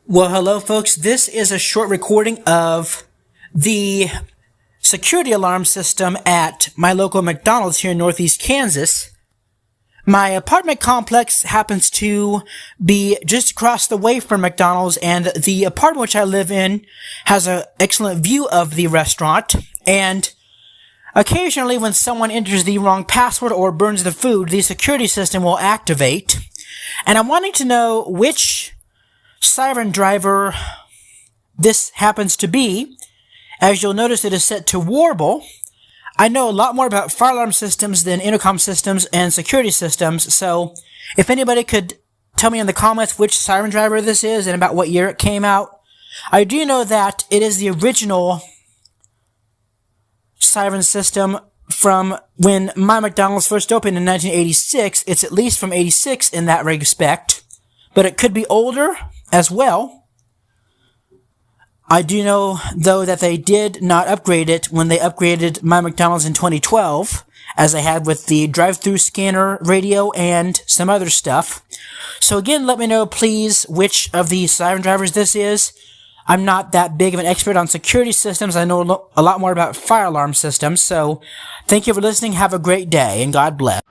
Well, hello, folks. This is a short recording of the security alarm system at my local McDonald's here in Northeast Kansas. My apartment complex happens to be just across the way from McDonald's, and the apartment which I live in has an excellent view of the restaurant. And occasionally, when someone enters the wrong password or burns the food, the security system will activate. And I'm wanting to know which siren driver this happens to be. As you'll notice, it is set to warble. I know a lot more about fire alarm systems than intercom systems and security systems, so if anybody could tell me in the comments which siren driver this is and about what year it came out. I do know that it is the original siren system from when my McDonald's first opened in 1986. It's at least from 86 in that respect, but it could be older as well. I do know, though, that they did not upgrade it when they upgraded my McDonald's in 2012, as they had with the drive-through scanner radio and some other stuff. So again, let me know, please, which of the siren drivers this is. I'm not that big of an expert on security systems. I know a lot more about fire alarm systems. So thank you for listening. Have a great day, and God bless.